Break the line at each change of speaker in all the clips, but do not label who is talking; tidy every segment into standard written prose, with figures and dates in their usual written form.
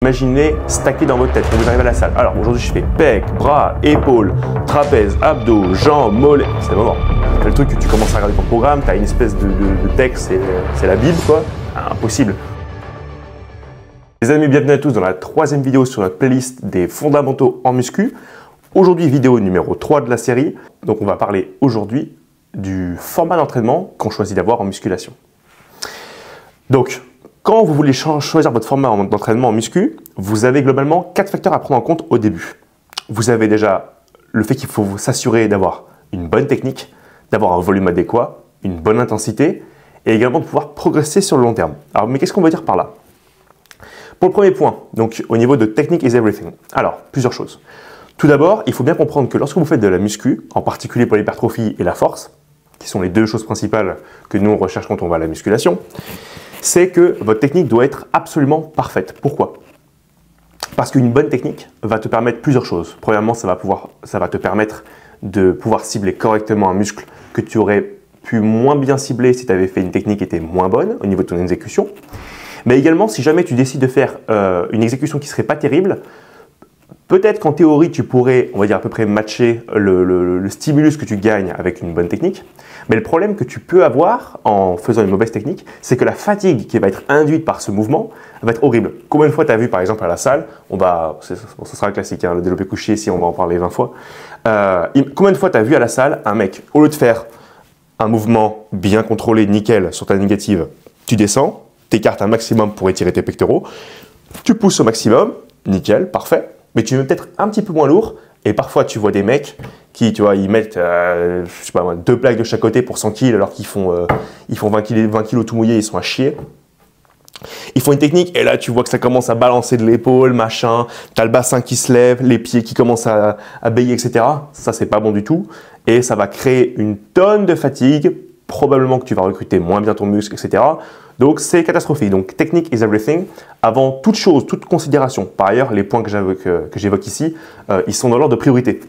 Imaginez stacké dans votre tête quand vous arrivez à la salle. Alors aujourd'hui je fais pec, bras, épaules, trapèze, abdos, jambes, mollets. C'est le moment. C'est le truc que tu commences à regarder ton programme, tu as une espèce de texte, c'est la Bible quoi. Impossible. Les amis, bienvenue à tous dans la troisième vidéo sur notre playlist des fondamentaux en muscu. Aujourd'hui vidéo numéro 3 de la série. Donc on va parler aujourd'hui du format d'entraînement qu'on choisit d'avoir en musculation. Donc quand vous voulez choisir votre format d'entraînement en muscu, vous avez globalement 4 facteurs à prendre en compte au début. Vous avez déjà le fait qu'il faut s'assurer d'avoir une bonne technique, d'avoir un volume adéquat, une bonne intensité et également de pouvoir progresser sur le long terme. Alors, mais qu'est-ce qu'on veut dire par là? Pour le premier point, donc au niveau de technique is everything. Alors, plusieurs choses. Tout d'abord, il faut bien comprendre que lorsque vous faites de la muscu, en particulier pour l'hypertrophie et la force, qui sont les deux choses principales que nous on recherche quand on va à la musculation, c'est que votre technique doit être absolument parfaite. Pourquoi? Parce qu'une bonne technique va te permettre plusieurs choses. Premièrement, ça va te permettre de pouvoir cibler correctement un muscle que tu aurais pu moins bien cibler si tu avais fait une technique qui était moins bonne au niveau de ton exécution. Mais également, si jamais tu décides de faire une exécution qui ne serait pas terrible, peut-être qu'en théorie, tu pourrais, on va dire à peu près matcher le stimulus que tu gagnes avec une bonne technique. Mais le problème que tu peux avoir en faisant une mauvaise technique, c'est que la fatigue qui va être induite par ce mouvement va être horrible. Combien de fois tu as vu par exemple à la salle, ce sera un classique, hein, le développé couché ici, on va en parler 20 fois. Combien de fois tu as vu à la salle un mec, au lieu de faire un mouvement bien contrôlé, nickel, sur ta négative, tu descends, t'écartes un maximum pour étirer tes pectoraux, tu pousses au maximum, nickel, parfait, mais tu mets peut-être un petit peu moins lourd. Et parfois, tu vois des mecs qui, tu vois, ils mettent, je sais pas moi, 2 plaques de chaque côté pour 100 kg alors qu'ils font 20 kg tout mouillés, ils sont à chier. Ils font une technique et là, tu vois que ça commence à balancer de l'épaule, machin. Tu as le bassin qui se lève, les pieds qui commencent à bailler, etc. Ça, c'est pas bon du tout. Et ça va créer une tonne de fatigue. Probablement que tu vas recruter moins bien ton muscle, etc. Donc, c'est catastrophique. Donc, technique is everything. Avant toute chose, toute considération. Par ailleurs, les points que j'évoque ici, ils sont dans l'ordre de priorité.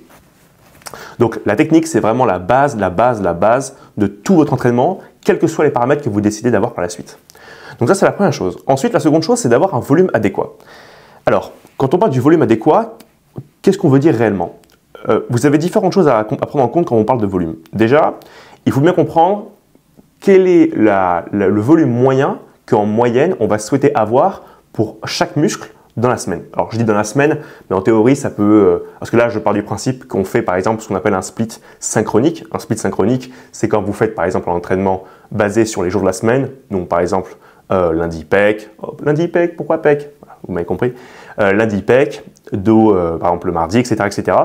Donc, la technique, c'est vraiment la base de tout votre entraînement, quels que soient les paramètres que vous décidez d'avoir par la suite. Donc, ça, c'est la première chose. Ensuite, la seconde chose, c'est d'avoir un volume adéquat. Alors, quand on parle du volume adéquat, qu'est-ce qu'on veut dire réellement? Vous avez différentes choses à prendre en compte quand on parle de volume. Déjà, il faut bien comprendre quel est le volume moyen qu'en moyenne, on va souhaiter avoir pour chaque muscle dans la semaine. Alors, je dis dans la semaine, mais en théorie, ça peut… parce que là, je pars du principe qu'on fait, par exemple, ce qu'on appelle un split synchronique. Un split synchronique, c'est quand vous faites, par exemple, un entraînement basé sur les jours de la semaine. Donc, par exemple, lundi pec. Lundi pec, pourquoi pec? Vous m'avez compris. Lundi pec, dos, par exemple, le mardi, etc., etc.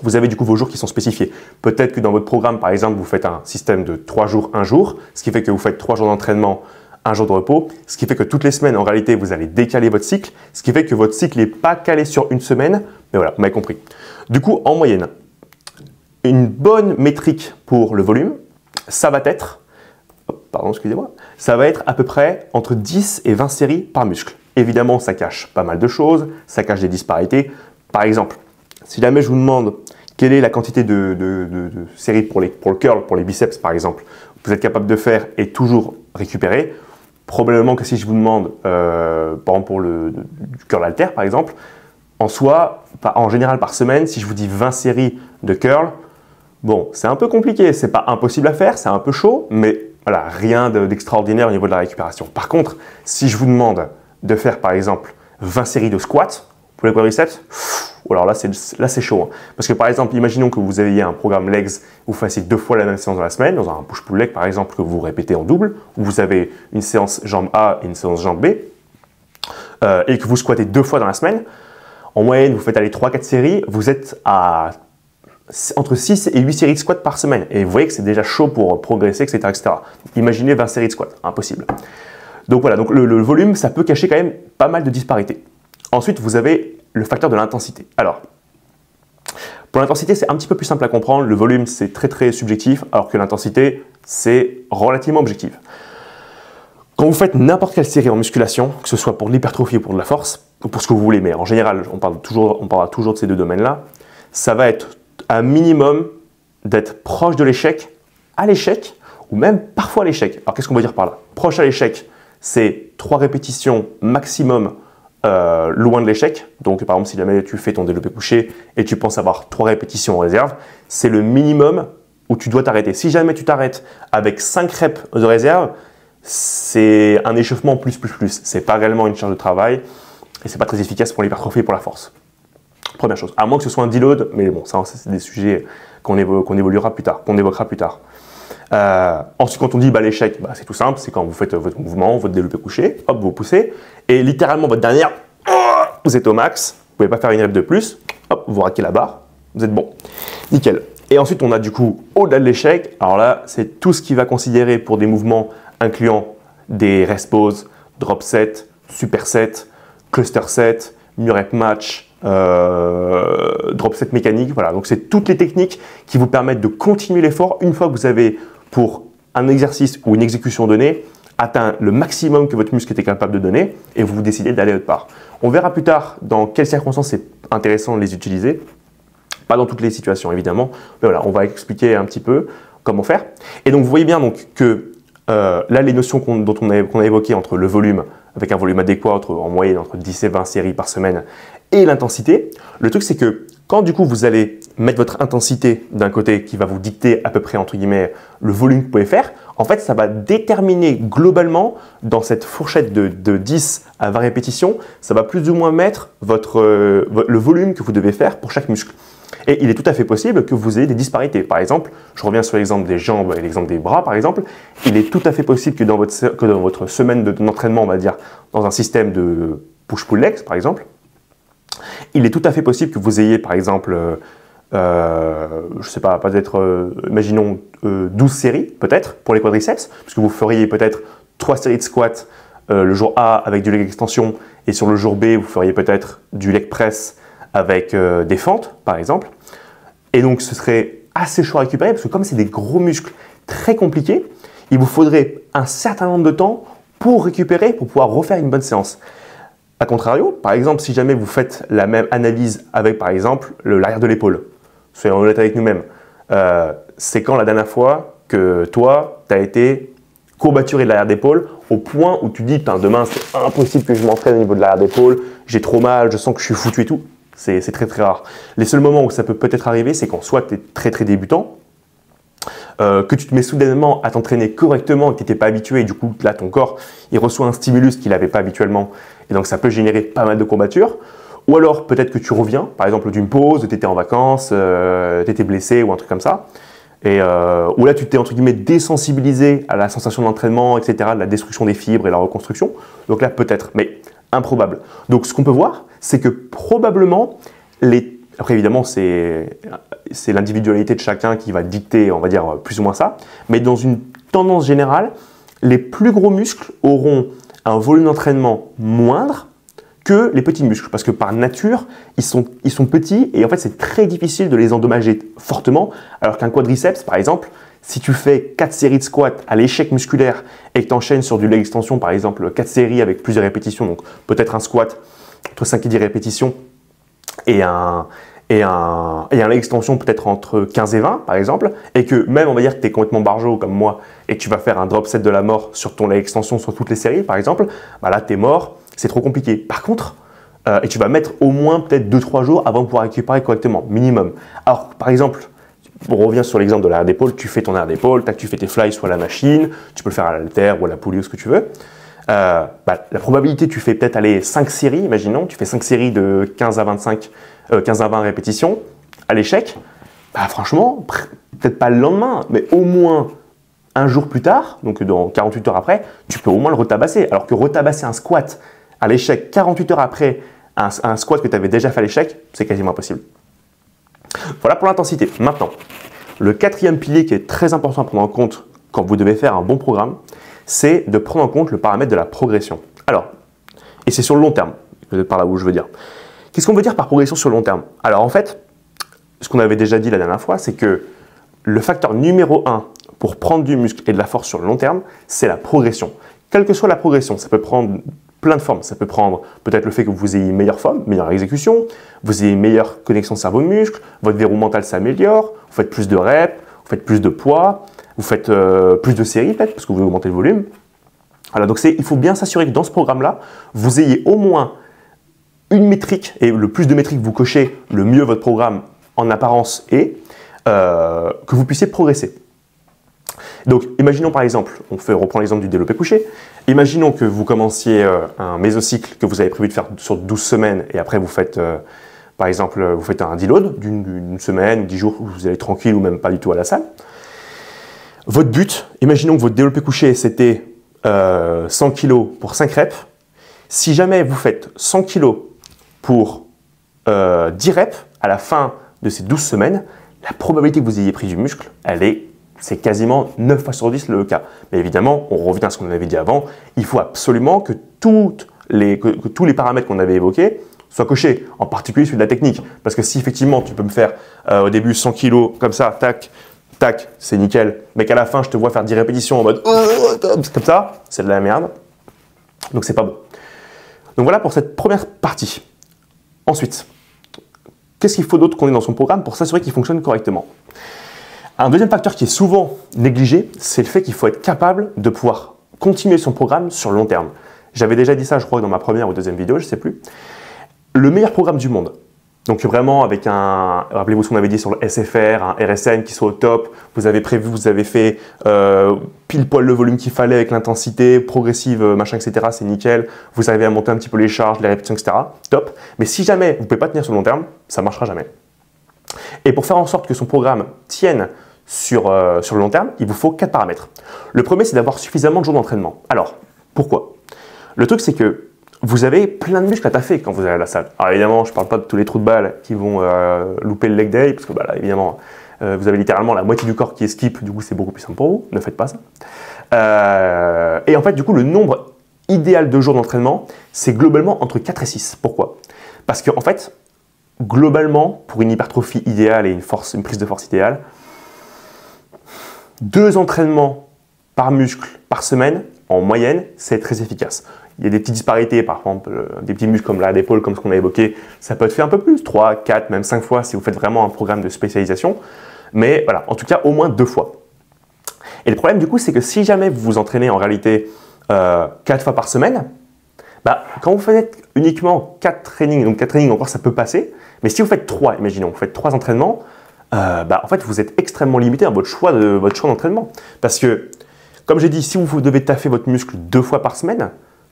Vous avez du coup vos jours qui sont spécifiés. Peut-être que dans votre programme, par exemple, vous faites un système de 3 jours, 1 jour, ce qui fait que vous faites 3 jours d'entraînement, 1 jour de repos, ce qui fait que toutes les semaines, en réalité, vous allez décaler votre cycle, ce qui fait que votre cycle n'est pas calé sur une semaine, mais voilà, vous m'avez compris. Du coup, en moyenne, une bonne métrique pour le volume, ça va être, ça va être à peu près entre 10 et 20 séries par muscle. Évidemment, ça cache pas mal de choses, ça cache des disparités. Par exemple, si jamais je vous demande quelle est la quantité de séries pour le curl, pour les biceps par exemple, vous êtes capable de faire et toujours récupérer, probablement que si je vous demande, par exemple pour du curl halter par exemple, en général par semaine, si je vous dis 20 séries de curl, bon, c'est un peu compliqué, c'est pas impossible à faire, c'est un peu chaud, mais voilà, rien d'extraordinaire au niveau de la récupération. Par contre, si je vous demande de faire par exemple 20 séries de squats pour les quadriceps, alors là c'est chaud. Hein. Parce que par exemple, imaginons que vous ayez un programme legs où vous fassiez 2 fois la même séance dans la semaine, dans un push-pull leg par exemple que vous répétez en double, où vous avez une séance jambe A et une séance jambe B, et que vous squattez 2 fois dans la semaine, en moyenne vous faites aller 3-4 séries, vous êtes à entre 6 et 8 séries de squats par semaine. Et vous voyez que c'est déjà chaud pour progresser, etc., etc. Imaginez 20 séries de squats, impossible. Donc voilà, donc le volume, ça peut cacher quand même pas mal de disparités. Ensuite, vous avez le facteur de l'intensité. Alors, pour l'intensité, c'est un petit peu plus simple à comprendre. Le volume, c'est très très subjectif, alors que l'intensité, c'est relativement objectif. Quand vous faites n'importe quelle série en musculation, que ce soit pour de l'hypertrophie ou pour de la force, ou pour ce que vous voulez, mais en général, on parlera toujours de ces deux domaines-là, ça va être un minimum d'être proche de l'échec, à l'échec, ou même parfois à l'échec. Alors, qu'est-ce qu'on veut dire par là? Proche à l'échec, c'est 3 répétitions maximum loin de l'échec. Donc par exemple, si jamais tu fais ton développé couché et tu penses avoir 3 répétitions en réserve, c'est le minimum où tu dois t'arrêter. Si jamais tu t'arrêtes avec 5 reps de réserve, c'est un échauffement plus. C'est pas réellement une charge de travail et c'est pas très efficace pour l'hypertrophie et pour la force. Première chose, à moins que ce soit un deload, mais bon, ça c'est des sujets qu'on évoquera plus tard. Ensuite, quand on dit l'échec, c'est tout simple, c'est quand vous faites votre mouvement, votre développé couché, hop, vous poussez, et littéralement votre dernière, vous êtes au max, vous pouvez pas faire une rep de plus, hop, vous raquez la barre, vous êtes bon, nickel. Et ensuite, on a du coup, au-delà de l'échec, alors là, c'est tout ce qui va considérer pour des mouvements incluant des rest pause, drop set, superset, cluster set, murep match, drop set mécanique, voilà. Donc c'est toutes les techniques qui vous permettent de continuer l'effort une fois que vous avez, pour un exercice ou une exécution donnée, atteint le maximum que votre muscle était capable de donner et vous décidez d'aller autre part. On verra plus tard dans quelles circonstances c'est intéressant de les utiliser. Pas dans toutes les situations évidemment, mais voilà, on va expliquer un petit peu comment faire. Et donc vous voyez bien donc que là les notions qu'on a évoquées entre le volume, avec un volume adéquat en moyenne entre 10 et 20 séries par semaine, et l'intensité, le truc c'est que quand du coup vous allez mettre votre intensité d'un côté qui va vous dicter à peu près entre guillemets le volume que vous pouvez faire, en fait ça va déterminer globalement dans cette fourchette de 10 à 20 répétitions, ça va plus ou moins mettre le volume que vous devez faire pour chaque muscle. Et il est tout à fait possible que vous ayez des disparités. Par exemple, je reviens sur l'exemple des jambes et l'exemple des bras par exemple, il est tout à fait possible que dans votre semaine d'entraînement, on va dire, dans un système de push-pull legs par exemple, il est tout à fait possible que vous ayez par exemple, je sais pas, peut-être, imaginons 12 séries peut-être pour les quadriceps, puisque vous feriez peut-être 3 séries de squats le jour A avec du leg extension et sur le jour B, vous feriez peut-être du leg press avec des fentes, par exemple. Et donc, ce serait assez chaud à récupérer parce que comme c'est des gros muscles très compliqués, il vous faudrait un certain nombre de temps pour récupérer, pour pouvoir refaire une bonne séance. A contrario, par exemple, si jamais vous faites la même analyse avec, par exemple, l'arrière de l'épaule, soyons honnêtes avec nous-mêmes, c'est quand la dernière fois que toi, tu as été courbaturé de l'arrière d'épaule au point où tu dis, demain, c'est impossible que je m'entraîne au niveau de l'arrière d'épaule, j'ai trop mal, je sens que je suis foutu et tout. C'est très rare. Les seuls moments où ça peut peut-être arriver, c'est quand soit tu es très débutant, que tu te mets soudainement à t'entraîner correctement et que tu n'étais pas habitué et du coup là ton corps il reçoit un stimulus qu'il n'avait pas habituellement et donc ça peut générer pas mal de courbatures. Ou alors peut-être que tu reviens, par exemple d'une pause, tu étais en vacances, tu étais blessé ou un truc comme ça. Ou là tu t'es entre guillemets désensibilisé à la sensation de l'entraînement, etc., de la destruction des fibres et la reconstruction. Donc là peut-être, mais improbable. Donc ce qu'on peut voir, c'est que probablement, après évidemment c'est l'individualité de chacun qui va dicter, on va dire plus ou moins ça, mais dans une tendance générale, les plus gros muscles auront un volume d'entraînement moindre que les petits muscles, parce que par nature, ils sont petits et en fait c'est très difficile de les endommager fortement, alors qu'un quadriceps par exemple, si tu fais 4 séries de squats à l'échec musculaire et que tu enchaînes sur du leg extension par exemple 4 séries avec plusieurs répétitions, donc peut-être un squat entre 5 et 10 répétitions et un leg extension peut-être entre 15 et 20 par exemple, et que même on va dire que tu es complètement barjot comme moi et que tu vas faire un drop set de la mort sur ton leg extension sur toutes les séries par exemple, là tu es mort, c'est trop compliqué. Par contre, et tu vas mettre au moins peut-être 2-3 jours avant de pouvoir récupérer correctement, minimum. Alors par exemple, on revient sur l'exemple de l'arrière d'épaule, tu fais ton arrière d'épaule, tu fais tes flies soit à la machine, tu peux le faire à l'haltère ou à la poulie ou ce que tu veux. La probabilité, tu fais peut-être 5 séries, imaginons, tu fais 5 séries de 15 à 20 répétitions à l'échec, franchement, peut-être pas le lendemain, mais au moins un jour plus tard, donc dans 48 heures après, tu peux au moins le retabasser. Alors que retabasser un squat à l'échec 48 heures après un squat que tu avais déjà fait à l'échec, c'est quasiment impossible. Voilà pour l'intensité. Maintenant, le quatrième pilier qui est très important à prendre en compte quand vous devez faire un bon programme, c'est de prendre en compte le paramètre de la progression. Alors, et c'est sur le long terme, par là où je veux dire. Qu'est-ce qu'on veut dire par progression sur le long terme? Alors en fait, ce qu'on avait déjà dit la dernière fois, c'est que le facteur numéro 1 pour prendre du muscle et de la force sur le long terme, c'est la progression. Quelle que soit la progression, ça peut prendre plein de formes. Ça peut prendre peut-être le fait que vous ayez une meilleure forme, meilleure exécution, vous ayez une meilleure connexion cerveau-muscle, votre verrou mental s'améliore, vous faites plus de reps, vous faites plus de poids, vous faites plus de séries peut-être parce que vous augmentez le volume. Voilà, donc il faut bien s'assurer que dans ce programme-là, vous ayez au moins une métrique, et le plus de métriques vous cochez, le mieux votre programme en apparence est, que vous puissiez progresser. Donc, imaginons par exemple, reprend l'exemple du développé couché, imaginons que vous commenciez un mésocycle que vous avez prévu de faire sur 12 semaines, et après vous faites, par exemple, vous faites un deload d'une semaine ou 10 jours où vous allez tranquille ou même pas du tout à la salle. Votre but, imaginons que votre développé couché c'était 100 kg pour 5 reps. Si jamais vous faites 100 kg pour 10 reps à la fin de ces 12 semaines, la probabilité que vous ayez pris du muscle, c'est quasiment 9 fois sur 10 le cas. Mais évidemment, on revient à ce qu'on avait dit avant, il faut absolument que tous les paramètres qu'on avait évoqués soient cochés, en particulier celui de la technique. Parce que si effectivement tu peux me faire au début 100 kg comme ça, tac, tac, c'est nickel, mais qu'à la fin je te vois faire 10 répétitions en mode comme ça, c'est de la merde. Donc c'est pas bon. Donc voilà pour cette première partie. Ensuite, qu'est-ce qu'il faut d'autre qu'on ait dans son programme pour s'assurer qu'il fonctionne correctement? Un deuxième facteur qui est souvent négligé, c'est le fait qu'il faut être capable de pouvoir continuer son programme sur le long terme. J'avais déjà dit ça, je crois, dans ma première ou deuxième vidéo, je ne sais plus. Le meilleur programme du monde. Donc vraiment avec rappelez-vous ce qu'on avait dit sur le SFR, un RSN qui soit au top, vous avez prévu, vous avez fait pile poil le volume qu'il fallait avec l'intensité, progressive, machin, etc. C'est nickel. Vous arrivez à monter un petit peu les charges, les répétitions, etc. Top. Mais si jamais vous ne pouvez pas tenir sur le long terme, ça ne marchera jamais. Et pour faire en sorte que son programme tienne sur le long terme, il vous faut 4 paramètres. Le premier, c'est d'avoir suffisamment de jours d'entraînement. Alors, pourquoi? Le truc, c'est que vous avez plein de muscles à taffer quand vous allez à la salle. Alors évidemment, je ne parle pas de tous les trous de balles qui vont louper le leg day, parce que là, évidemment, vous avez littéralement la moitié du corps qui est skip, du coup c'est beaucoup plus simple pour vous, ne faites pas ça. Et en fait, du coup, le nombre idéal de jours d'entraînement, c'est globalement entre 4 et 6. Pourquoi? Parce qu'en fait, globalement, pour une hypertrophie idéale et une prise de force idéale, 2 entraînements par muscle par semaine, en moyenne, c'est très efficace. Il y a des petites disparités, par exemple, des petits muscles comme l'arrière d'épaule, comme ce qu'on a évoqué, ça peut être fait un peu plus, 3, 4, même 5 fois si vous faites vraiment un programme de spécialisation. Mais voilà, en tout cas, au moins 2 fois. Et le problème du coup, c'est que si jamais vous vous entraînez en réalité 4 fois par semaine, quand vous faites uniquement 4 trainings, donc 4 trainings encore ça peut passer, mais si vous faites 3, imaginons, vous faites 3 entraînements, en fait vous êtes extrêmement limité dans votre choix d'entraînement. Parce que, comme j'ai dit, si vous devez taffer votre muscle 2 fois par semaine,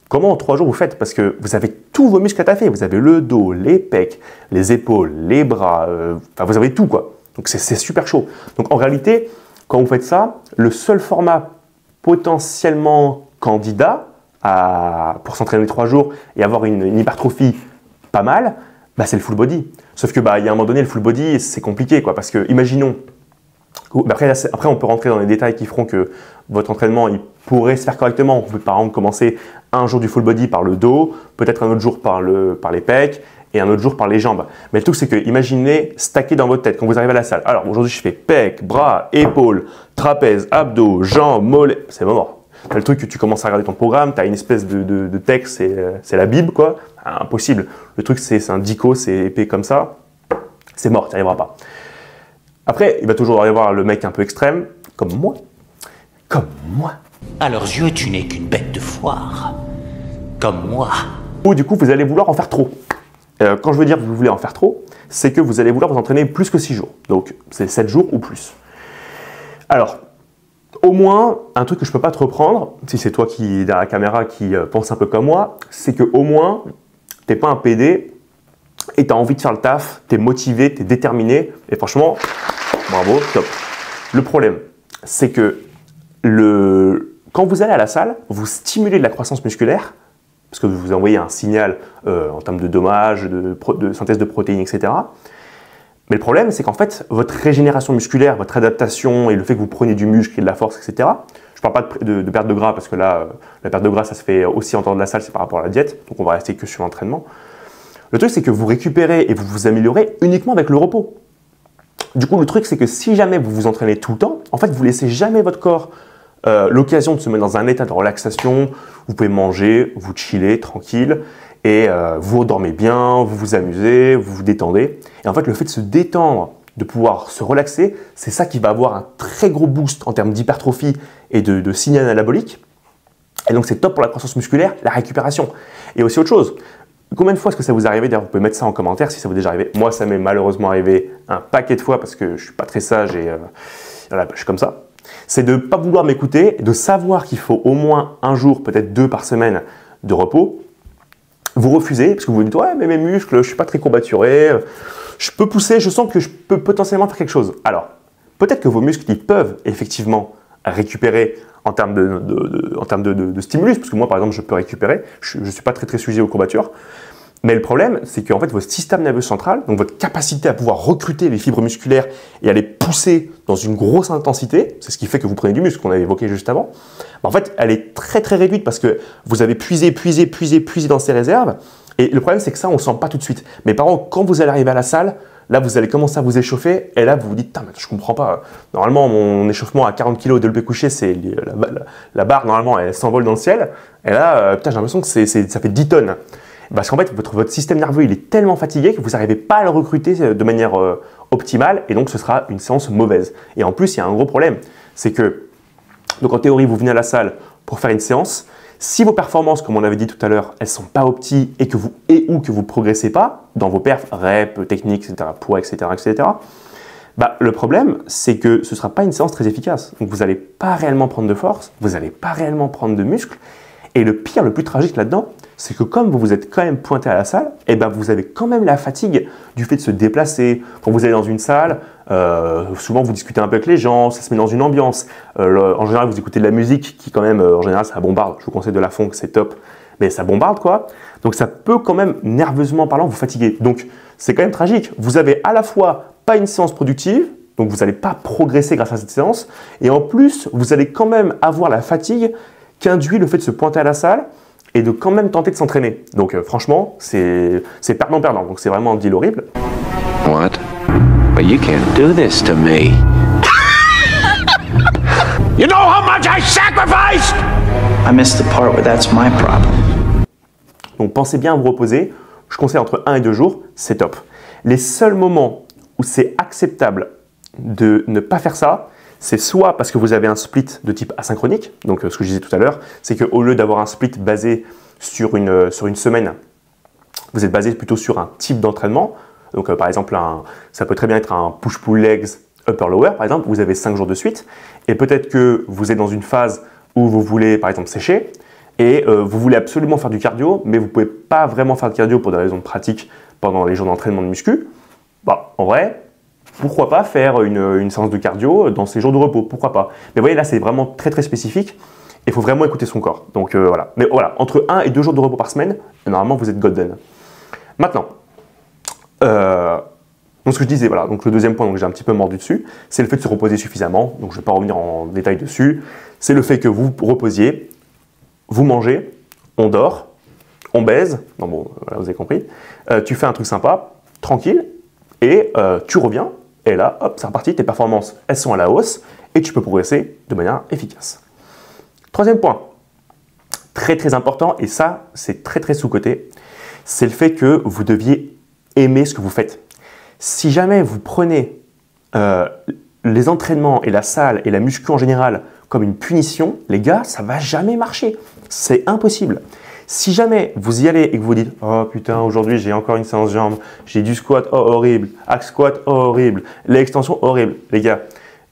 comment en 3 jours vous faites? Parce que vous avez tous vos muscles à taffer, vous avez le dos, les pecs, les épaules, les bras, vous avez tout quoi. Donc c'est super chaud. Donc en réalité, quand vous faites ça, le seul format potentiellement candidat pour s'entraîner 3 jours et avoir une hypertrophie pas mal, c'est le full body. Sauf que il y a un moment donné, le full body, c'est compliqué quoi, parce que imaginons, après on peut rentrer dans les détails qui feront que votre entraînement il pourrait se faire correctement. Vous pouvez par exemple commencer un jour du full body par le dos, peut-être un autre jour par les pecs et un autre jour par les jambes. Mais le truc c'est que imaginez stacker dans votre tête quand vous arrivez à la salle. Alors aujourd'hui je fais pecs, bras, épaules, trapèzes, abdos, jambes, mollets, c'est mort. T'as le truc que tu commences à regarder ton programme, tu as une espèce de texte, c'est la Bible quoi, impossible. Le truc c'est un dico, c'est épais comme ça, c'est mort, tu n'y arriveras pas. Après, il va toujours y avoir le mec un peu extrême, comme moi. Comme moi.
À leurs yeux, tu n'es qu'une bête de foire. Comme moi.
Ou du coup, vous allez vouloir en faire trop. Quand je veux dire que vous voulez en faire trop, c'est que vous allez vouloir vous entraîner plus que 6 jours. Donc, c'est 7 jours ou plus. Alors, au moins, un truc que je ne peux pas te reprendre, si c'est toi qui, derrière la caméra, qui pense un peu comme moi, c'est qu'au moins, tu n'es pas un PD et tu as envie de faire le taf, tu es motivé, tu es déterminé. Et franchement, bravo, top. Le problème, c'est que quand vous allez à la salle, vous stimulez de la croissance musculaire, parce que vous envoyez un signal en termes de dommage, de synthèse de protéines, etc. Mais le problème, c'est qu'en fait, votre régénération musculaire, votre adaptation et le fait que vous preniez du muscle et de la force, etc. Je ne parle pas de perte de gras, parce que là, la perte de gras, ça se fait aussi en dehors de la salle, c'est par rapport à la diète, donc on va rester que sur l'entraînement. Le truc, c'est que vous récupérez et vous vous améliorez uniquement avec le repos. Du coup, le truc, c'est que si jamais vous vous entraînez tout le temps, en fait, vous laissez jamais votre corps l'occasion de se mettre dans un état de relaxation. Vous pouvez manger, vous chiller tranquille et vous dormez bien, vous vous amusez, vous vous détendez. Et en fait, le fait de se détendre, de pouvoir se relaxer, c'est ça qui va avoir un très gros boost en termes d'hypertrophie et de signal anabolique. Et donc, c'est top pour la croissance musculaire, la récupération. Et aussi autre chose, Combien de fois est-ce que ça vous est arrivé? D'ailleurs, vous pouvez mettre ça en commentaire si ça vous est déjà arrivé. Moi, ça m'est malheureusement arrivé un paquet de fois parce que je ne suis pas très sage et voilà, je suis comme ça. C'est de ne pas vouloir m'écouter, de savoir qu'il faut au moins un jour, peut-être 2 par semaine de repos. Vous refusez parce que vous vous dites « Ouais, mais mes muscles, je ne suis pas très courbaturé, je peux pousser, je sens que je peux potentiellement faire quelque chose. » Alors, peut-être que vos muscles, ils peuvent effectivement récupérer en termes de stimulus, parce que moi, par exemple, je peux récupérer, je ne suis pas très sujet aux courbatures. Mais le problème, c'est qu'en fait, votre système nerveux central, donc votre capacité à pouvoir recruter les fibres musculaires et à les pousser dans une grosse intensité, c'est ce qui fait que vous prenez du muscle qu'on avait évoqué juste avant, en fait, elle est très réduite parce que vous avez puisé dans ces réserves. Et le problème, c'est que ça, on ne le sent pas tout de suite. Mais par contre, quand vous allez arriver à la salle, là, vous allez commencer à vous échauffer et là, vous vous dites, putain, mais je comprends pas. Normalement, mon échauffement à 40 kg de développé couché, c'est la barre, normalement, elle s'envole dans le ciel. Et là, putain, j'ai l'impression que ça fait 10 tonnes. Parce qu'en fait, votre système nerveux, il est tellement fatigué que vous n'arrivez pas à le recruter de manière optimale et donc ce sera une séance mauvaise. Et en plus, il y a un gros problème, c'est que, donc en théorie, vous venez à la salle pour faire une séance. Si vos performances, comme on avait dit tout à l'heure, elles ne sont pas opti et ou que vous ne progressez pas dans vos perfs, reps, techniques, etc., poids, etc., bah, le problème, c'est que ce ne sera pas une séance très efficace. Donc vous n'allez pas réellement prendre de force, vous n'allez pas réellement prendre de muscle. Et le pire, le plus tragique là-dedans, c'est que comme vous vous êtes quand même pointé à la salle, eh ben vous avez quand même la fatigue du fait de se déplacer. Quand vous allez dans une salle, souvent vous discutez un peu avec les gens, ça se met dans une ambiance. En général, vous écoutez de la musique qui quand même, en général, ça bombarde. Je vous conseille de la funk, c'est top. Mais ça bombarde quoi. Donc ça peut quand même, nerveusement parlant, vous fatiguer. Donc c'est quand même tragique. Vous avez à la fois pas une séance productive, donc vous n'allez pas progresser grâce à cette séance. Et en plus, vous allez quand même avoir la fatigue qu'induit le fait de se pointer à la salle et de quand même tenter de s'entraîner. Donc franchement, c'est perdant-perdant. Donc c'est vraiment un deal horrible.
What? But you can't do this to me. You know how much I sacrificed?
I missed the part where that's my problem.
Donc pensez bien à vous reposer. Je conseille entre 1 et 2 jours, c'est top. Les seuls moments où c'est acceptable de ne pas faire ça, c'est soit parce que vous avez un split de type asynchronique, donc ce que je disais tout à l'heure, c'est qu'au lieu d'avoir un split basé sur une semaine, vous êtes basé plutôt sur un type d'entraînement. Donc par exemple, ça peut très bien être un push-pull legs upper-lower, par exemple, vous avez 5 jours de suite, et peut-être que vous êtes dans une phase où vous voulez par exemple sécher, et vous voulez absolument faire du cardio, mais vous ne pouvez pas vraiment faire de cardio pour des raisons pratiques pendant les jours d'entraînement de muscu. Bah, en vrai, pourquoi pas faire une séance de cardio dans ces jours de repos? Pourquoi pas? Mais vous voyez, là, c'est vraiment très spécifique et il faut vraiment écouter son corps. Donc voilà. Mais voilà, entre 1 et 2 jours de repos par semaine, normalement, vous êtes golden. Maintenant, donc ce que je disais, voilà, donc le deuxième point, donc j'ai un petit peu mordu dessus, c'est le fait de se reposer suffisamment. Donc je ne vais pas revenir en détail dessus. C'est le fait que vous reposiez, vous mangez, on dort, on baise. Non, bon, voilà, vous avez compris. Tu fais un truc sympa, tranquille, et tu reviens. Et là, hop, c'est reparti, tes performances, elles sont à la hausse et tu peux progresser de manière efficace. Troisième point, très important, et ça, c'est très sous-coté, c'est le fait que vous deviez aimer ce que vous faites. Si jamais vous prenez les entraînements et la salle et la muscu en général comme une punition, les gars, ça ne va jamais marcher. C'est impossible. Si jamais vous y allez et que vous dites « Oh putain, aujourd'hui j'ai encore une séance jambes, j'ai du squat, oh horrible, axe squat, oh horrible, l'extension horrible », les gars,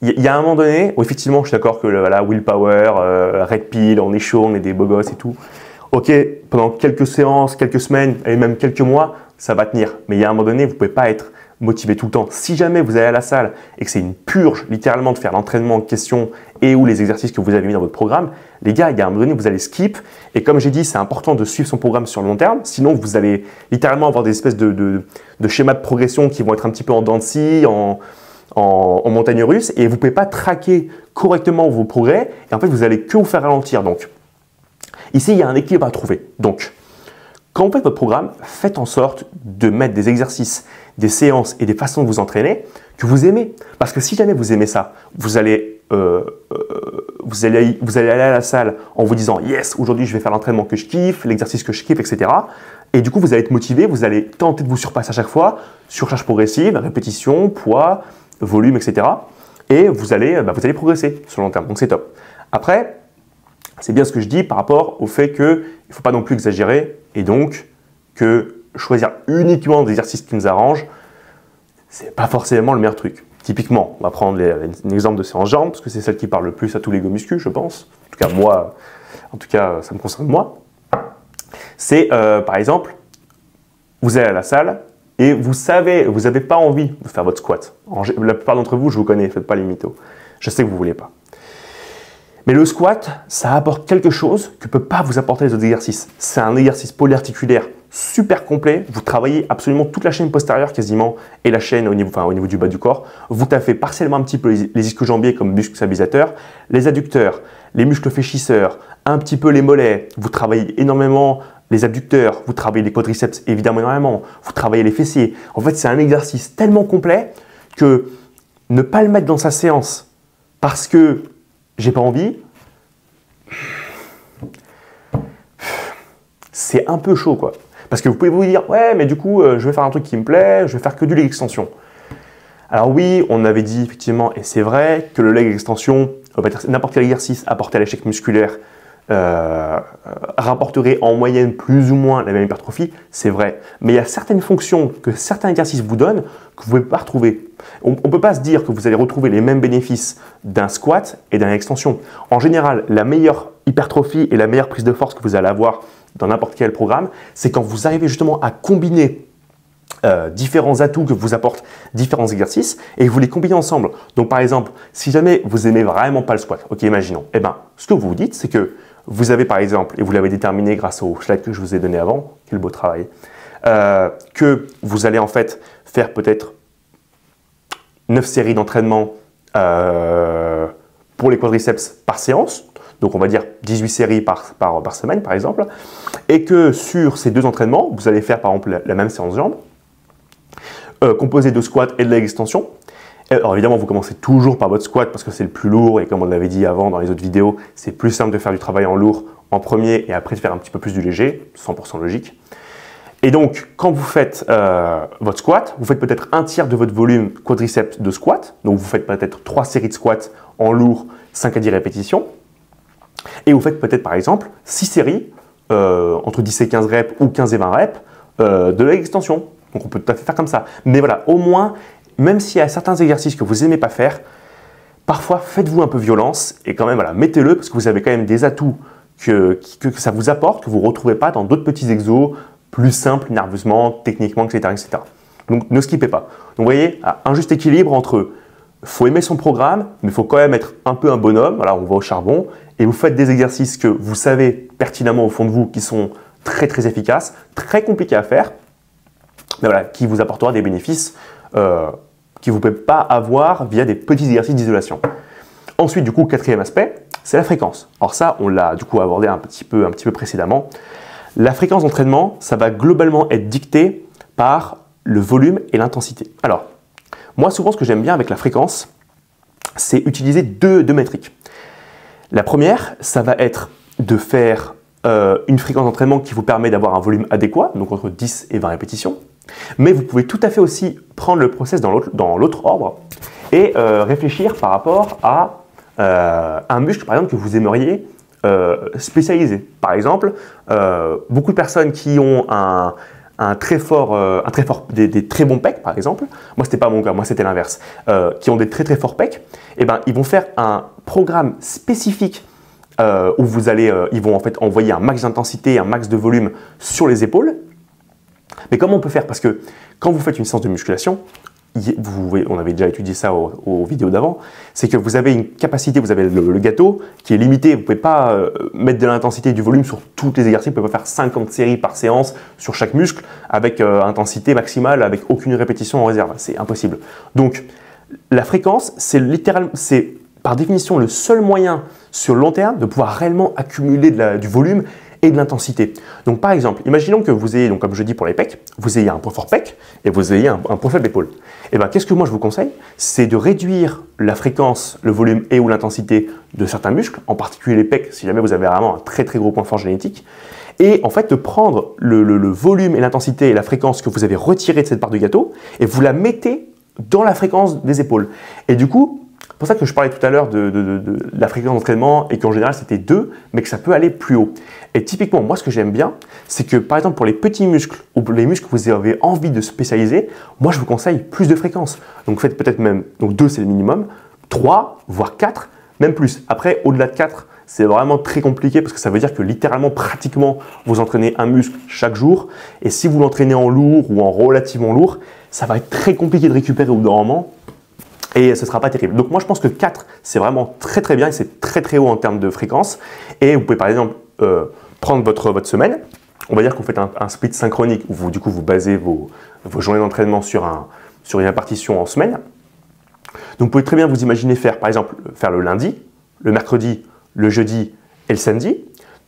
il y a un moment donné où effectivement je suis d'accord que voilà, willpower, red pill, on est chaud, on est des beaux gosses et tout. Ok, pendant quelques séances, quelques semaines et même quelques mois, ça va tenir. Mais il y a un moment donné, vous ne pouvez pas être motivé tout le temps. Si jamais vous allez à la salle et que c'est une purge littéralement de faire l'entraînement en question et ou les exercices que vous avez mis dans votre programme, les gars, il y a un moment donné, vous allez skip. Et comme j'ai dit, c'est important de suivre son programme sur le long terme. Sinon, vous allez littéralement avoir des espèces de schémas de progression qui vont être un petit peu en dents de scie, en montagne russe. Et vous ne pouvez pas traquer correctement vos progrès. Et en fait, vous allez que vous faire ralentir. Donc, ici, il y a un équilibre à trouver. Donc, quand vous faites votre programme, faites en sorte de mettre des exercices, des séances et des façons de vous entraîner que vous aimez. Parce que si jamais vous aimez ça, vous allez aller à la salle en vous disant « Yes, aujourd'hui je vais faire l'entraînement que je kiffe, l'exercice que je kiffe, etc. » Et du coup, vous allez être motivé, vous allez tenter de vous surpasser à chaque fois, surcharge progressive, répétition, poids, volume, etc. Et vous allez progresser sur le long terme. Donc c'est top. Après, c'est bien ce que je dis par rapport au fait qu'il ne faut pas non plus exagérer et donc que choisir uniquement des exercices qui nous arrangent, c'est pas forcément le meilleur truc. Typiquement, on va prendre un exemple de séance jambes, parce que c'est celle qui parle le plus à tous les go muscu, je pense. En tout cas, moi, ça me concerne moi. C'est, par exemple, vous allez à la salle et vous savez, vous n'avez pas envie de faire votre squat. La plupart d'entre vous, je vous connais, faites pas les mythos. Je sais que vous ne voulez pas. Mais le squat, ça apporte quelque chose que ne peut pas vous apporter les autres exercices. C'est un exercice polyarticulaire super complet. Vous travaillez absolument toute la chaîne postérieure quasiment et la chaîne au niveau du bas du corps. Vous taffez partiellement un petit peu les ischio-jambiers comme muscles stabilisateurs, les adducteurs, les muscles fléchisseurs, un petit peu les mollets. Vous travaillez énormément les abducteurs, vous travaillez les quadriceps évidemment énormément, vous travaillez les fessiers. En fait, c'est un exercice tellement complet que ne pas le mettre dans sa séance parce que j'ai pas envie, c'est un peu chaud quoi. Parce que vous pouvez vous dire, ouais, mais du coup, je vais faire un truc qui me plaît, je vais faire que du leg extension. Alors oui, on avait dit effectivement, et c'est vrai, que le leg extension, n'importe quel exercice apporté à l'échec musculaire, rapporterait en moyenne plus ou moins la même hypertrophie, c'est vrai. Mais il y a certaines fonctions que certains exercices vous donnent que vous ne pouvez pas retrouver. On ne peut pas se dire que vous allez retrouver les mêmes bénéfices d'un squat et d'un extension. En général, la meilleure hypertrophie et la meilleure prise de force que vous allez avoir dans n'importe quel programme, c'est quand vous arrivez justement à combiner différents atouts que vous apportent différents exercices et vous les combinez ensemble. Donc par exemple, si jamais vous aimez vraiment pas le squat, ok, imaginons, eh ben, ce que vous vous dites, c'est que vous avez par exemple, et vous l'avez déterminé grâce au slide que je vous ai donné avant, quel beau travail, que vous allez en fait faire peut-être 9 séries d'entraînement pour les quadriceps par séance, donc on va dire 18 séries par semaine par exemple, et que sur ces 2 entraînements, vous allez faire par exemple la même séance jambes, composée de squat et de leg extension. Alors évidemment, vous commencez toujours par votre squat parce que c'est le plus lourd et comme on l'avait dit avant dans les autres vidéos, c'est plus simple de faire du travail en lourd en premier et après de faire un petit peu plus du léger, 100% logique. Et donc, quand vous faites votre squat, vous faites peut-être un tiers de votre volume quadriceps de squat, donc vous faites peut-être 3 séries de squat en lourd, 5 à 10 répétitions, et vous faites peut-être par exemple 6 séries, entre 10 et 15 reps ou 15 et 20 reps de leg extension. Donc on peut tout à fait faire comme ça. Mais voilà, au moins, même s'il y a certains exercices que vous n'aimez pas faire, parfois faites-vous un peu violence et quand même voilà, mettez-le parce que vous avez quand même des atouts que ça vous apporte, que vous ne retrouvez pas dans d'autres petits exos plus simples, nerveusement, techniquement, etc., etc. Donc ne skippez pas. Donc vous voyez, un juste équilibre entre il faut aimer son programme, mais il faut quand même être un peu un bonhomme, voilà, on va au charbon, et vous faites des exercices que vous savez pertinemment au fond de vous qui sont très très efficaces, très compliqués à faire, mais voilà, qui vous apportera des bénéfices que vous ne pouvez pas avoir via des petits exercices d'isolation. Ensuite, du coup, quatrième aspect, c'est la fréquence. Alors ça, on l'a du coup abordé un petit peu précédemment. La fréquence d'entraînement, ça va globalement être dicté par le volume et l'intensité. Alors, moi, souvent, ce que j'aime bien avec la fréquence, c'est utiliser deux métriques. La première, ça va être de faire une fréquence d'entraînement qui vous permet d'avoir un volume adéquat, donc entre 10 et 20 répétitions. Mais vous pouvez tout à fait aussi prendre le process dans l'autre ordre et réfléchir par rapport à un muscle, par exemple, que vous aimeriez spécialiser. Par exemple, beaucoup de personnes qui ont des très bons pecs, par exemple, moi c'était pas mon cas, moi c'était l'inverse, qui ont des très forts pecs, et ben ils vont faire un programme spécifique où ils vont en fait envoyer un max d'intensité, un max de volume sur les épaules. Mais comment on peut faire? Parce que quand vous faites une séance de musculation, on avait déjà étudié ça aux vidéos d'avant, c'est que vous avez une capacité, vous avez le gâteau qui est limité, vous ne pouvez pas mettre de l'intensité et du volume sur tous les exercices, vous ne pouvez pas faire 50 séries par séance sur chaque muscle avec intensité maximale, avec aucune répétition en réserve, c'est impossible. Donc la fréquence, c'est par définition le seul moyen sur le long terme de pouvoir réellement accumuler du volume et de l'intensité. Donc par exemple, imaginons que vous ayez, donc comme je dis pour les pecs, vous ayez un point fort pec et vous ayez un point faible épaule. Et bien qu'est-ce que moi je vous conseille? C'est de réduire la fréquence, le volume et ou l'intensité de certains muscles, en particulier les pecs, si jamais vous avez vraiment un très gros point fort génétique, et en fait de prendre le volume et l'intensité et la fréquence que vous avez retiré de cette part du gâteau et vous la mettez dans la fréquence des épaules. Et du coup, C'est pour ça que je parlais tout à l'heure de la fréquence d'entraînement et qu'en général c'était 2, mais que ça peut aller plus haut. Et typiquement, moi ce que j'aime bien, c'est que par exemple pour les petits muscles ou pour les muscles que vous avez envie de spécialiser, moi je vous conseille plus de fréquences. Donc faites peut-être même, donc 2 c'est le minimum, 3, voire 4, même plus. Après, au-delà de 4, c'est vraiment très compliqué parce que ça veut dire que littéralement, pratiquement, vous entraînez un muscle chaque jour. Et si vous l'entraînez en lourd ou en relativement lourd, ça va être très compliqué de récupérer au bout d'un moment. Et ce ne sera pas terrible. Donc moi, je pense que 4, c'est vraiment très très bien et c'est très très haut en termes de fréquence. Et vous pouvez par exemple prendre votre semaine. On va dire que vous faites un split synchronique où vous, du coup, vous basez vos journées d'entraînement sur une répartition en semaine. Donc vous pouvez très bien vous imaginer faire, par exemple, faire le lundi, le mercredi, le jeudi et le samedi.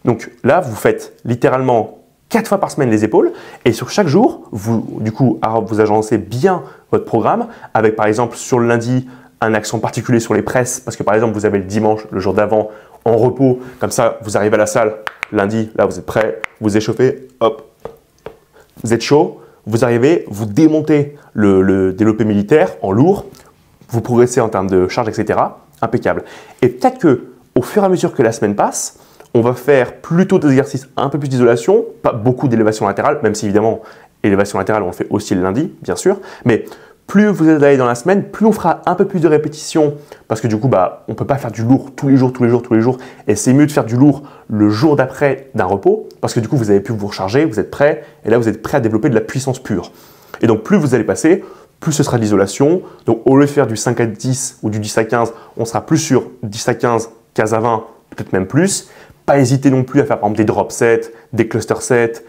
Donc là, vous faites littéralement 4 fois par semaine les épaules et sur chaque jour, vous agencez bien votre programme avec par exemple sur le lundi un accent particulier sur les presses parce que par exemple vous avez le dimanche, le jour d'avant en repos, comme ça vous arrivez à la salle lundi, là vous êtes prêt, vous échauffez, hop, vous êtes chaud, vous arrivez, vous démontez le développé militaire en lourd, vous progressez en termes de charge, etc. Impeccable. Et peut-être que au fur et à mesure que la semaine passe, on va faire plutôt des exercices un peu plus d'isolation, pas beaucoup d'élévation latérale, même si évidemment, élévation latérale, on le fait aussi le lundi, bien sûr. Mais plus vous allez dans la semaine, plus on fera un peu plus de répétitions, parce que du coup, on ne peut pas faire du lourd tous les jours. Et c'est mieux de faire du lourd le jour d'après d'un repos, parce que du coup, vous avez pu vous recharger, vous êtes prêt, et là, vous êtes prêt à développer de la puissance pure. Et donc, plus vous allez passer, plus ce sera de l'isolation. Donc, au lieu de faire du 5 à 10 ou du 10 à 15, on sera plus sur 10 à 15, 15 à 20, peut-être même plus. Pas hésiter non plus à faire par exemple des drop sets, des cluster sets,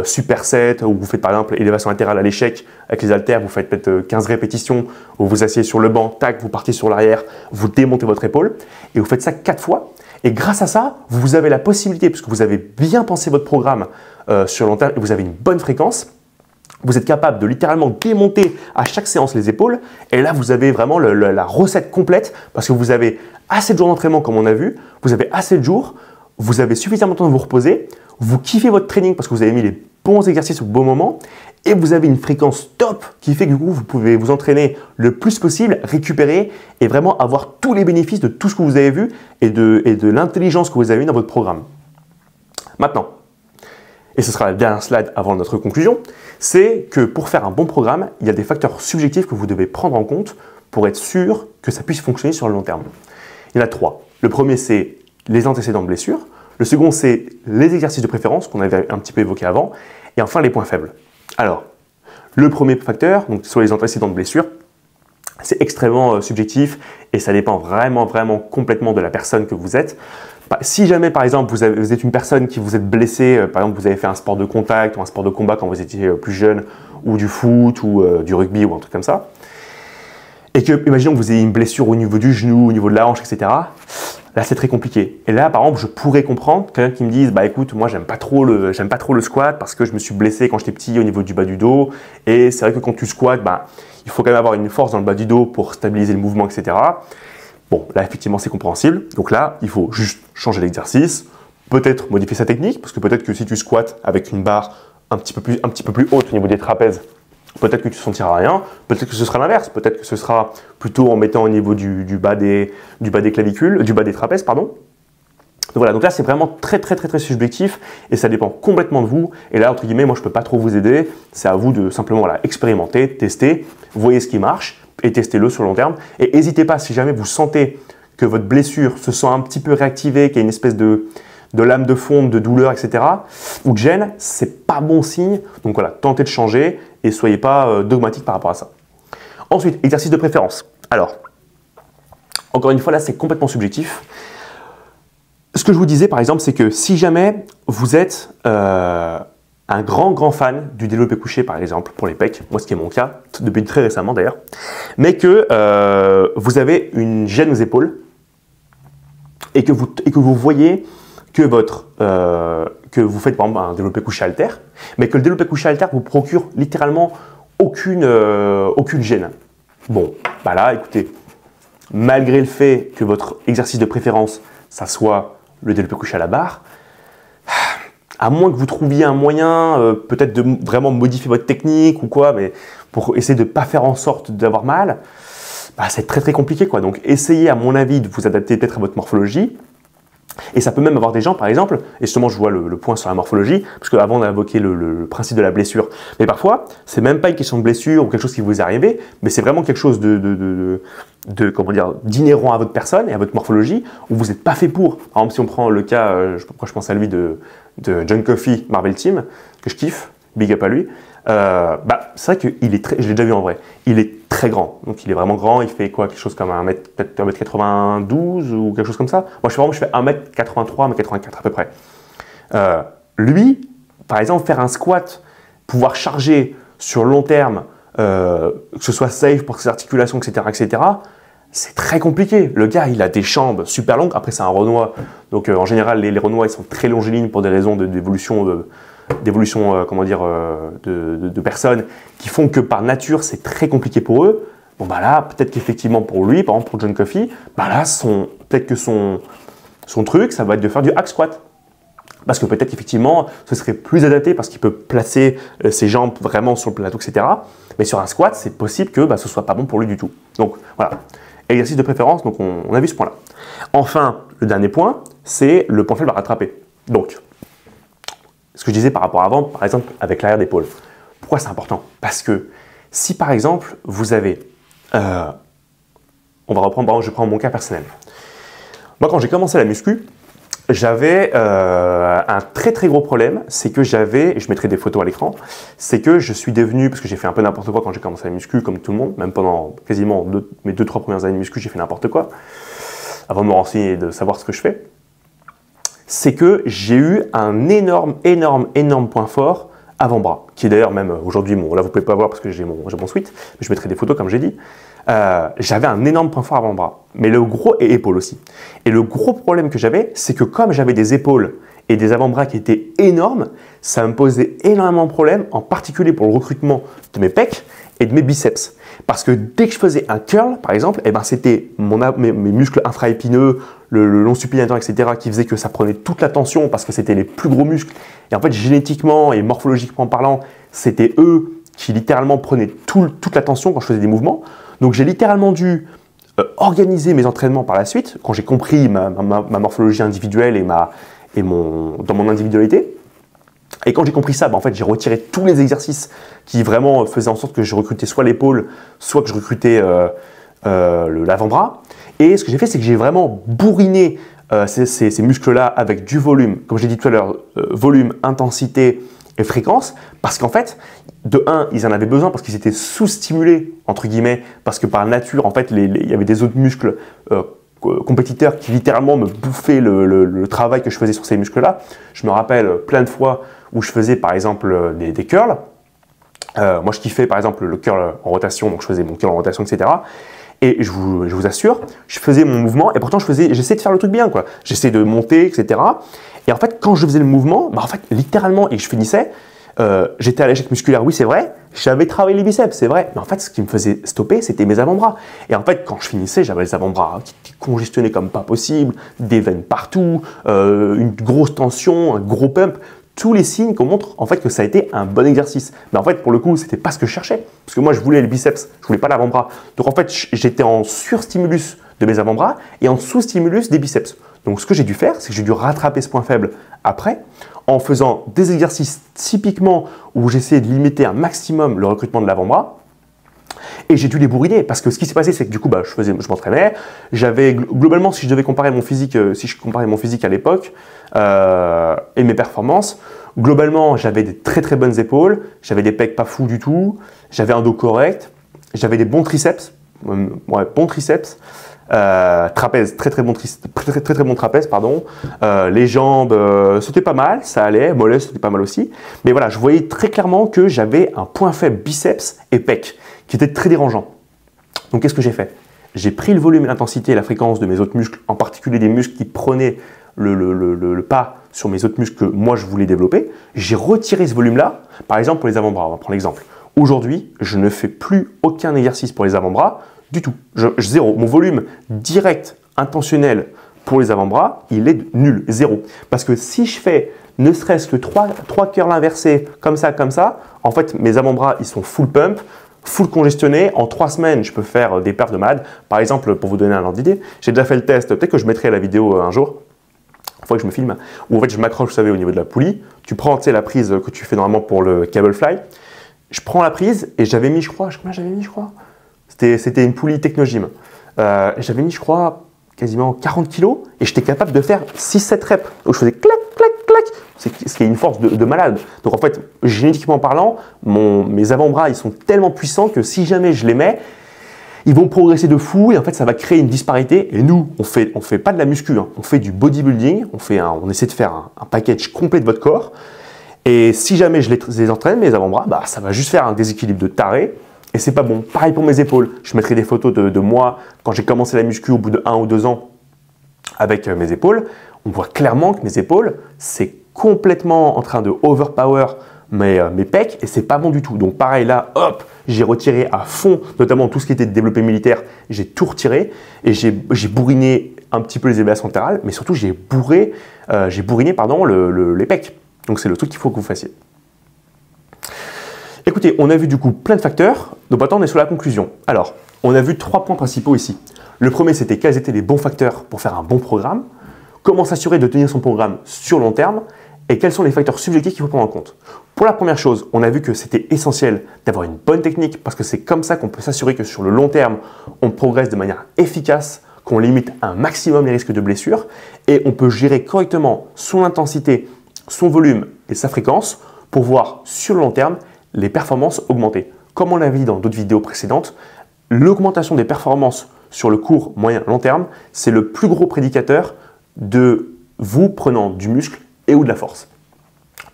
super sets, où vous faites par exemple élévation latérale à l'échec avec les haltères, vous faites peut-être 15 répétitions, où vous asseyez sur le banc, tac, vous partez sur l'arrière, vous démontez votre épaule, et vous faites ça 4 fois. Et grâce à ça, vous avez la possibilité, puisque vous avez bien pensé votre programme sur long terme et vous avez une bonne fréquence, vous êtes capable de littéralement démonter à chaque séance les épaules. Et là, vous avez vraiment la recette complète parce que vous avez assez de jours d'entraînement comme on a vu, vous avez assez de jours, vous avez suffisamment de temps de vous reposer, vous kiffez votre training parce que vous avez mis les bons exercices au bon moment et vous avez une fréquence top qui fait que du coup, vous pouvez vous entraîner le plus possible, récupérer et vraiment avoir tous les bénéfices de tout ce que vous avez vu et de l'intelligence que vous avez mis dans votre programme. Maintenant, et ce sera le dernier slide avant notre conclusion, c'est que pour faire un bon programme, il y a des facteurs subjectifs que vous devez prendre en compte pour être sûr que ça puisse fonctionner sur le long terme. Il y en a 3. Le premier, c'est les antécédents de blessures. Le second, c'est les exercices de préférence qu'on avait un petit peu évoqué avant. Et enfin, les points faibles. Alors, le premier facteur, donc sur les antécédents de blessures, c'est extrêmement subjectif et ça dépend vraiment complètement de la personne que vous êtes. Si jamais, par exemple, vous êtes une personne qui vous êtes blessée, par exemple, vous avez fait un sport de contact ou un sport de combat quand vous étiez plus jeune, ou du foot, ou du rugby, ou un truc comme ça, et que, imaginons que vous ayez une blessure au niveau du genou, au niveau de la hanche, etc., là, c'est très compliqué. Et là, par exemple, je pourrais comprendre quelqu'un qui me dise, bah écoute, moi, j'aime pas trop le squat parce que je me suis blessé quand j'étais petit au niveau du bas du dos, et c'est vrai que quand tu squattes, il faut quand même avoir une force dans le bas du dos pour stabiliser le mouvement, etc. Bon, là, effectivement, c'est compréhensible. Donc là, il faut juste changer l'exercice, peut-être modifier sa technique, parce que peut-être que si tu squattes avec une barre un petit peu plus haute au niveau des trapèzes, peut-être que tu ne sentiras rien, peut-être que ce sera l'inverse, peut-être que ce sera plutôt en mettant au niveau du bas des clavicules, du bas des trapèzes, pardon. Donc voilà, donc là, c'est vraiment très subjectif et ça dépend complètement de vous. Et là, entre guillemets, moi, je ne peux pas trop vous aider. C'est à vous de simplement expérimenter, tester, voyez ce qui marche et testez-le sur le long terme. Et n'hésitez pas, si jamais vous sentez que votre blessure se sent un petit peu réactivée, qu'il y a une espèce de lame de fonte, de douleur, etc., ou de gêne, c'est pas bon signe. Donc voilà, tentez de changer et soyez pas dogmatique par rapport à ça. Ensuite, exercice de préférence. Alors, encore une fois, là, c'est complètement subjectif. Ce que je vous disais, par exemple, c'est que si jamais vous êtes un grand fan du développé couché, par exemple, pour les pecs, moi, ce qui est mon cas, depuis très récemment d'ailleurs, mais que vous avez une gêne aux épaules et que vous voyez que vous faites par exemple un développé couché haltère, mais que le développé couché haltère vous procure littéralement aucune gêne. Bon, là, écoutez, malgré le fait que votre exercice de préférence, ça soit le développé couché à la barre, à moins que vous trouviez un moyen peut-être de vraiment modifier votre technique ou quoi, mais pour essayer de ne pas faire en sorte d'avoir mal, bah, c'est très compliqué quoi. Donc essayez à mon avis de vous adapter peut-être à votre morphologie. Et ça peut même avoir des gens, par exemple, et justement je vois le point sur la morphologie, parce qu'avant on a évoqué le principe de la blessure, mais parfois c'est même pas une question de blessure ou quelque chose qui vous est arrivé, mais c'est vraiment quelque chose comment dire, d'inhérent à votre personne et à votre morphologie, où vous n'êtes pas fait pour. Par exemple, si on prend le cas, pourquoi je pense à lui, de John Coffey, Marvel Team, que je kiffe, big up à lui, bah, c'est vrai qu'il est je l'ai déjà vu en vrai, il est très grand, donc il est vraiment grand, il fait quoi, quelque chose comme peut-être 1m92 ou quelque chose comme ça. Moi je fais 1m83, 1m84 à peu près. Lui, par exemple, faire un squat, pouvoir charger sur long terme, que ce soit safe pour ses articulations, etc., c'est très compliqué. Le gars, il a des jambes super longues, après c'est un Renoir, donc en général les Renois ils sont très longilines pour des raisons d'évolution comment dire, de personnes qui font que par nature c'est très compliqué pour eux. Bon bah là, peut-être qu'effectivement pour lui, par exemple pour John Coffey, bah là peut-être que son truc, ça va être de faire du hack squat. Parce que peut-être qu'effectivement, ce serait plus adapté parce qu'il peut placer ses jambes vraiment sur le plateau, etc. Mais sur un squat, c'est possible que bah, ce soit pas bon pour lui du tout. Donc voilà, exercice de préférence, donc on a vu ce point-là. Enfin, le dernier point, c'est le point faible à rattraper. Donc, ce que je disais par rapport à avant, par exemple avec l'arrière d'épaule. Pourquoi c'est important? Parce que si par exemple vous avez, on va reprendre, je prends mon cas personnel. Moi quand j'ai commencé la muscu, j'avais un très gros problème, c'est que j'avais, et je mettrai des photos à l'écran, c'est que je suis devenu, parce que j'ai fait un peu n'importe quoi quand j'ai commencé la muscu, comme tout le monde, même pendant quasiment mes 2-3 premières années de muscu, j'ai fait n'importe quoi, avant de me renseigner et de savoir ce que je fais. C'est que j'ai eu un énorme point fort avant-bras, qui est d'ailleurs même aujourd'hui, là vous ne pouvez pas voir parce que j'ai mon sweat, mais je mettrai des photos comme j'ai dit. J'avais un énorme point fort avant-bras, mais le gros et épaules aussi. Et le gros problème que j'avais, c'est que comme j'avais des épaules et des avant-bras qui étaient énormes, ça me posait énormément de problèmes, en particulier pour le recrutement de mes pecs et de mes biceps. Parce que dès que je faisais un curl, par exemple, eh ben c'était mes muscles infraépineux, le long supinateur, etc., qui faisait que ça prenait toute la tension parce que c'était les plus gros muscles. Et en fait, génétiquement et morphologiquement parlant, c'était eux qui littéralement prenaient toute la tension quand je faisais des mouvements. Donc j'ai littéralement dû organiser mes entraînements par la suite, quand j'ai compris ma morphologie individuelle dans mon individualité. Et quand j'ai compris ça, en fait, j'ai retiré tous les exercices qui vraiment faisaient en sorte que je recrutais soit l'épaule, soit que je recrutais l'avant-bras. Et ce que j'ai fait, c'est que j'ai vraiment bourriné ces muscles-là avec du volume, comme j'ai dit tout à l'heure, volume, intensité et fréquence, parce qu'en fait, de un, ils en avaient besoin parce qu'ils étaient sous-stimulés, entre guillemets, parce que par nature, en fait, il y avait des autres muscles compétiteurs qui littéralement me bouffaient le travail que je faisais sur ces muscles-là. Je me rappelle plein de fois où je faisais par exemple des curls. Moi, je kiffais par exemple le curl en rotation, donc je faisais mon curl en rotation, etc. Et je vous assure, je faisais mon mouvement et pourtant j'essayais de faire le truc bien, quoi. J'essayais de monter, etc. Et en fait, quand je faisais le mouvement, en fait, littéralement, et que je finissais, j'étais à l'échec musculaire, oui, c'est vrai. J'avais travaillé les biceps, c'est vrai. Mais en fait, ce qui me faisait stopper, c'était mes avant-bras. Et en fait, quand je finissais, j'avais les avant-bras qui congestionnaient comme pas possible, des veines partout, une grosse tension, un gros pump. Tous les signes qu'on montre en fait que ça a été un bon exercice. Mais en fait, pour le coup, c'était pas ce que je cherchais. Parce que moi, je voulais les biceps, je voulais pas l'avant-bras. Donc en fait, j'étais en surstimulus de mes avant-bras et en sous-stimulus des biceps. Donc ce que j'ai dû faire, c'est que j'ai dû rattraper ce point faible après en faisant des exercices typiquement où j'essayais de limiter un maximum le recrutement de l'avant-bras. Et j'ai dû les bourriner parce que ce qui s'est passé, c'est que du coup, je m'entraînais. J'avais globalement, si je devais comparer mon physique, si je comparais mon physique à l'époque et mes performances, globalement, j'avais des très bonnes épaules, j'avais des pecs pas fous du tout, j'avais un dos correct, j'avais des bons triceps, bons triceps. Trapèze, très bon trapèze, pardon. Les jambes, c'était pas mal, ça allait. Mollets, c'était pas mal aussi. Mais voilà, je voyais très clairement que j'avais un point faible biceps et pec qui était très dérangeant. Donc qu'est-ce que j'ai fait? J'ai pris le volume, l'intensité et la fréquence de mes autres muscles, en particulier des muscles qui prenaient le pas sur mes autres muscles que moi je voulais développer. J'ai retiré ce volume-là, par exemple pour les avant-bras. On va prendre l'exemple. Aujourd'hui, je ne fais plus aucun exercice pour les avant-bras du tout. Zéro. Mon volume direct, intentionnel pour les avant-bras, il est nul, zéro. Parce que si je fais ne serait-ce que 3 curls inversés comme ça, en fait, mes avant-bras, ils sont full pump. full congestionné. En 3 semaines, je peux faire des perfs de malade. Par exemple, pour vous donner un ordre d'idée, j'ai déjà fait le test, peut-être que je mettrai la vidéo un jour, une fois que je me filme, où en fait je m'accroche, vous savez, au niveau de la poulie. Tu prends, tu sais, la prise que tu fais normalement pour le cable fly. Je prends la prise et j'avais mis, je crois, c'était une poulie Technogym. J'avais mis, je crois, quasiment 40 kg et j'étais capable de faire 6-7 reps. Donc je faisais clac, clac, clac. Ce qui est une force de malade. Donc en fait, génétiquement parlant, mes avant-bras, ils sont tellement puissants que si jamais je les mets, ils vont progresser de fou et en fait, ça va créer une disparité. Et nous, on fait pas de la muscu, hein. On fait du bodybuilding, on essaie de faire un package complet de votre corps. Et si jamais je les entraîne, mes avant-bras, bah, ça va juste faire un déséquilibre de taré. Et c'est pas bon. Pareil pour mes épaules. Je mettrai des photos de moi quand j'ai commencé la muscu au bout de 1 ou 2 ans avec mes épaules. On voit clairement que mes épaules, c'est complètement en train de overpower mes pecs et c'est pas bon du tout. Donc pareil là, hop, j'ai retiré à fond, notamment tout ce qui était développé militaire, j'ai tout retiré et j'ai bourriné un petit peu les élévations latérales, mais surtout j'ai bourriné les pecs. Donc c'est le truc qu'il faut que vous fassiez. Écoutez, on a vu du coup plein de facteurs, donc maintenant on est sur la conclusion. Alors, on a vu 3 points principaux ici. Le premier, c'était quels étaient les bons facteurs pour faire un bon programme, comment s'assurer de tenir son programme sur long terme, et quels sont les facteurs subjectifs qu'il faut prendre en compte. Pour la première chose, on a vu que c'était essentiel d'avoir une bonne technique, parce que c'est comme ça qu'on peut s'assurer que sur le long terme, on progresse de manière efficace, qu'on limite un maximum les risques de blessures, et on peut gérer correctement son intensité, son volume et sa fréquence pour voir sur le long terme les performances augmenter. Comme on l'a vu dans d'autres vidéos précédentes, l'augmentation des performances sur le court, moyen, long terme, c'est le plus gros prédicateur de vous prenant du muscle et ou de la force.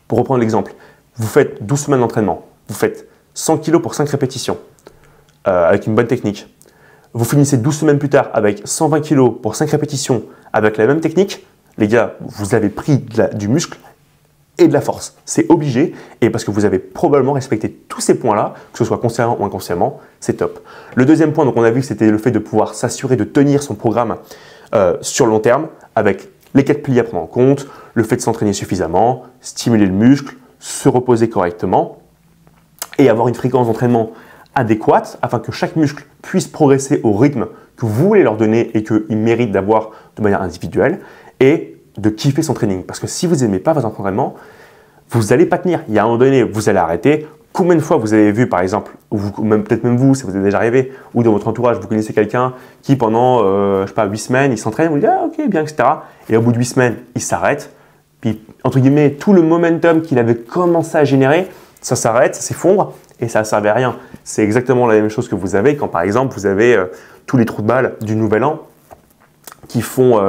Pour reprendre l'exemple, vous faites 12 semaines d'entraînement, vous faites 100 kg pour 5 répétitions avec une bonne technique. Vous finissez 12 semaines plus tard avec 120 kg pour 5 répétitions avec la même technique, les gars, vous avez pris du muscle et de la force. C'est obligé et parce que vous avez probablement respecté tous ces points-là, que ce soit consciemment ou inconsciemment, c'est top. Le deuxième point, donc on a vu que c'était le fait de pouvoir s'assurer de tenir son programme sur le long terme avec les 4 piliers à prendre en compte, le fait de s'entraîner suffisamment, stimuler le muscle, se reposer correctement et avoir une fréquence d'entraînement adéquate afin que chaque muscle puisse progresser au rythme que vous voulez leur donner et qu'il mérite d'avoir de manière individuelle et de kiffer son training. Parce que si vous n'aimez pas votre entraînement, vous n'allez pas tenir. Il y a un moment donné, vous allez arrêter. Combien de fois vous avez vu, par exemple, ou peut-être même vous, si vous êtes déjà arrivé, ou dans votre entourage, vous connaissez quelqu'un qui pendant, je sais pas, 8 semaines, il s'entraîne, vous dites ah, ok, bien, etc. Et au bout de 8 semaines, il s'arrête. Puis, entre guillemets, tout le momentum qu'il avait commencé à générer, ça s'arrête, ça s'effondre et ça ne servait à rien. C'est exactement la même chose que vous avez quand, par exemple, vous avez tous les trous de balle du Nouvel An qui font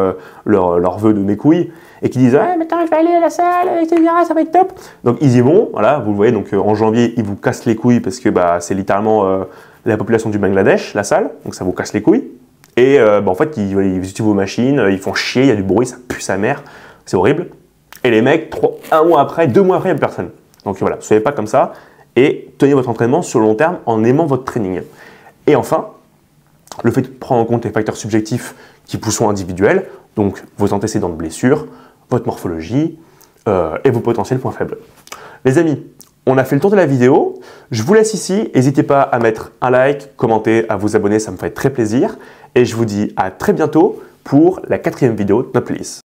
leur vœu de mes couilles et qui disent ah, maintenant je vais aller à la salle, etc., ça va être top. Donc ils y vont, voilà, vous le voyez, donc en janvier, ils vous cassent les couilles parce que bah, c'est littéralement la population du Bangladesh, la salle, donc ça vous casse les couilles. Et en fait, ils utilisent vos machines, ils font chier, il y a du bruit, ça pue sa mère, c'est horrible. Et les mecs, 1 mois après, 2 mois après, il n'y a plus personne. Donc voilà, ne soyez pas comme ça et tenez votre entraînement sur le long terme en aimant votre training. Et enfin, le fait de prendre en compte les facteurs subjectifs qui vous sont individuels, donc vos antécédents de blessures, votre morphologie et vos potentiels points faibles. Les amis, on a fait le tour de la vidéo. Je vous laisse ici. N'hésitez pas à mettre un like, commenter, à vous abonner, ça me fait très plaisir. Et je vous dis à très bientôt pour la 4e vidéo de notre playlist.